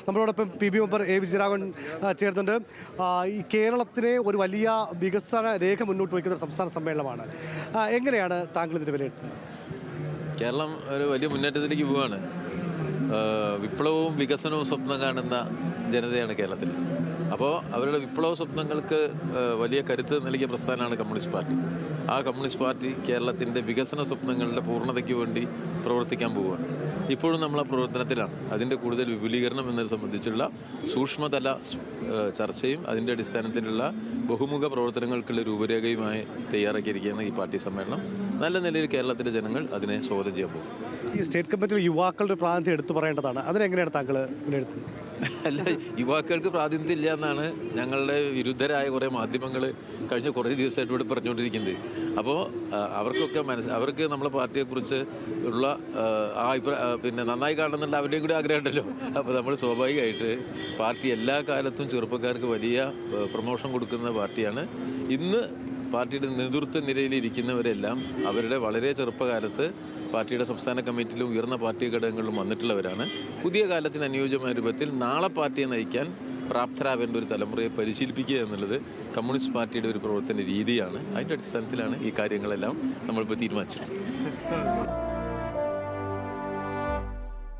നമ്മളോടൊപ്പം PB member A Vijayaraghavan ചേർന്നുണ്ട്. ഈ കേരളത്തിനെ ഒരു വലിയ വികസന രേഖ മുന്നോട്ട് വയ്ക്കുന്ന ഒരു സംസ്ഥാന സമ്മേളനമാണ്. എങ്ങനെയാണ് താങ്കൾ ഇതിന് വിലയിരുത്തുന്നത്? കേരളം ഒരു വലിയ മുന്നേറ്റത്തിലേക്ക് പോവുകയാണ്. വിപ്ലവവും വികസനവും സ്വപ്നം കാണുന്ന ജനതയാണ് കേരളത്തിൽ. അപ്പോൾ അവരുടെ വിപ്ലവ സ്വപ്നങ്ങൾക്ക് വലിയ കരുത്ത് നൽകിയ പ്രസ്ഥാനമാണ് കമ്മ്യൂണിസ്റ്റ് പാർട്ടി. ആ കമ്മ്യൂണിസ്റ്റ് പാർട്ടി കേരളത്തിൻ്റെ വികസന സ്വപ്നങ്ങളുടെ പൂർണ്ണതയ്ക്ക് വേണ്ടി പ്രവർത്തിക്കാൻ പോവുകയാണ്. ഇപ്പോഴും നമ്മൾ ആ പ്രവർത്തനത്തിലാണ്. അതിൻ്റെ കൂടുതൽ വിപുലീകരണം എന്നതിനെ സംബന്ധിച്ചുള്ള സൂക്ഷ്മതല ചർച്ചയും അതിൻ്റെ അടിസ്ഥാനത്തിലുള്ള ബഹുമുഖ പ്രവർത്തനങ്ങൾക്കുള്ള രൂപരേഖയുമായി തയ്യാറാക്കിയിരിക്കുകയാണ് ഈ പാർട്ടി സമ്മേളനം. നല്ല നിലയിൽ കേരളത്തിലെ ജനങ്ങൾ അതിനെ സ്വാഗതം ചെയ്യാൻ പോകും. ഈ സ്റ്റേറ്റ് കമ്മിറ്റിയിൽ യുവാക്കളുടെ പ്രാതിനിധ്യം എടുത്തു പറയേണ്ടതാണ്. അതിനെങ്ങനെയാണ് താങ്കൾ വിലയിരുത്തുന്നത്? അല്ല, യുവാക്കൾക്ക് പ്രാതിനിധ്യം ഇല്ല എന്നാണ് ഞങ്ങളുടെ വിരുദ്ധരായ കുറേ മാധ്യമങ്ങൾ കഴിഞ്ഞ കുറേ ദിവസമായിട്ട് ഇവിടെ പറഞ്ഞുകൊണ്ടിരിക്കുന്നത്. അപ്പോൾ അവർക്കൊക്കെ അവർക്ക് നമ്മളെ പാർട്ടിയെക്കുറിച്ച് ഉള്ള പിന്നെ നന്നായി കാണുന്നുള്ള അവരുടെയും കൂടി ആഗ്രഹം ഉണ്ടല്ലോ. അപ്പോൾ നമ്മൾ സ്വാഭാവികമായിട്ട് പാർട്ടി എല്ലാ കാലത്തും ചെറുപ്പക്കാർക്ക് വലിയ പ്രൊമോഷൻ കൊടുക്കുന്ന പാർട്ടിയാണ്. ഇന്ന് പാർട്ടിയുടെ നേതൃത്വ നിരയിലിരിക്കുന്നവരെല്ലാം അവരുടെ വളരെ ചെറുപ്പകാലത്ത് പാർട്ടിയുടെ സംസ്ഥാന കമ്മിറ്റിയിലും ഉയർന്ന പാർട്ടി ഘടകങ്ങളിലും വന്നിട്ടുള്ളവരാണ്. പുതിയ കാലത്തിന് അനുയോജ്യമായ രൂപത്തിൽ നാളെ പാർട്ടിയെ നയിക്കാൻ പ്രാപ്തരാവേണ്ട ഒരു തലമുറയെ പരിശീലിപ്പിക്കുക എന്നുള്ളത് കമ്മ്യൂണിസ്റ്റ് പാർട്ടിയുടെ ഒരു പ്രവർത്തന രീതിയാണ്. അതിൻ്റെ അടിസ്ഥാനത്തിലാണ് ഈ കാര്യങ്ങളെല്ലാം നമ്മളിപ്പോൾ തീരുമാനിച്ചത്.